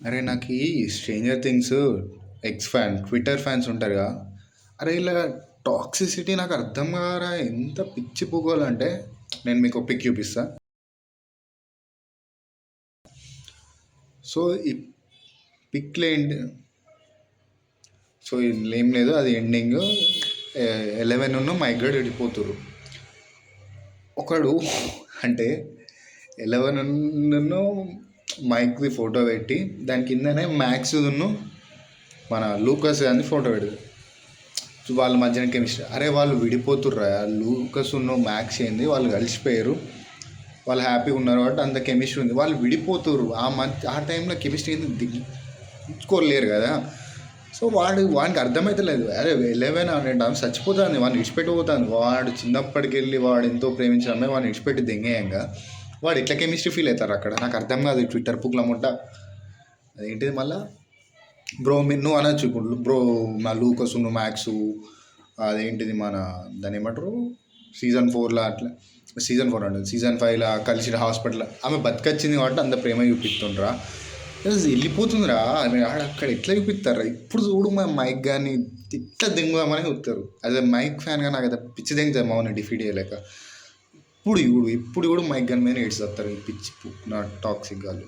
అరే నాకు ఈ stranger things X fan Twitter fans ఉంటారుగా. అరే ఇలా టాక్సిసిటీ నాకు అర్థం కారా, ఎంత పిచ్చి పువ్వాలంటే. నేను మీకు పిక్ చూపిస్తా. సో ఈ పిక్లో ఏంటి, సో ఇందులో ఏం లేదు, అది ఎండింగ్ 11 మైగ్రేట్ వెళ్ళిపోతురు ఒకడు. అంటే 11 మైక్ది ఫోటో పెట్టి దాని కిందనే మ్యాక్స్ను మన లూకస్ అని ఫోటో పెడతారు. వాళ్ళ మధ్యన కెమిస్ట్రీ. అరే వాళ్ళు విడిపోతుర్రా, లూకస్ మ్యాక్స్ ఏంది, వాళ్ళు కలిసిపోయారు, వాళ్ళు హ్యాపీగా ఉన్నారు కాబట్టి అంత కెమిస్ట్రీ ఉంది. వాళ్ళు విడిపోతుర్రు ఆ టైంలో కెమిస్ట్రీ ఏంది దిగుకోలేరు కదా. సో వానికి అర్థమవుతలేదు. అరే 11 అనేట చచ్చిపోతుంది, వాడిని విడిచిపెట్టిపోతుంది. వాడు చిన్నప్పటికి వెళ్ళి వాడు ఎంతో ప్రేమించిన అమ్మాయి వాడిని విడిచిపెట్టి దెంగేయంగా వాడు ఎట్లా కెమిస్ట్రీ ఫీల్ అవుతారు అక్కడ, నాకు అర్థం కాదు. ట్విట్టర్ పుక్లముట్ట అదేంటిది మళ్ళా. బ్రో మీరు నువ్వు అనొచ్చు ఇప్పుడు, బ్రో మా లూకస్ మ్యాక్స్ అదేంటిది మన దాన్ని ఏమంటారు సీజన్ 4 అట్లా, సీజన్ 4 అంటే సీజన్ 5 కలిసి హాస్పిటల్ ఆమె బతికొచ్చింది కాబట్టి అంత ప్రేమ చూపిస్తుండ్రా. వెళ్ళిపోతుందిరా అక్కడ ఎట్లా చూపిస్తారా. ఇప్పుడు చూడు మా మైక్ కానీ ఇట్లా దింగుదామని చూస్తారు. అదే మైక్ ఫ్యాన్గా నాకు అయితే పిచ్చి దింగుతారు మౌని డిఫీట్ చేయలేక. ఇప్పుడు చూడు మైక్ గన్ మీద ఏడ్చేస్తారు ఈ పిచ్చి నా టాక్సిక్ గాళ్ళు.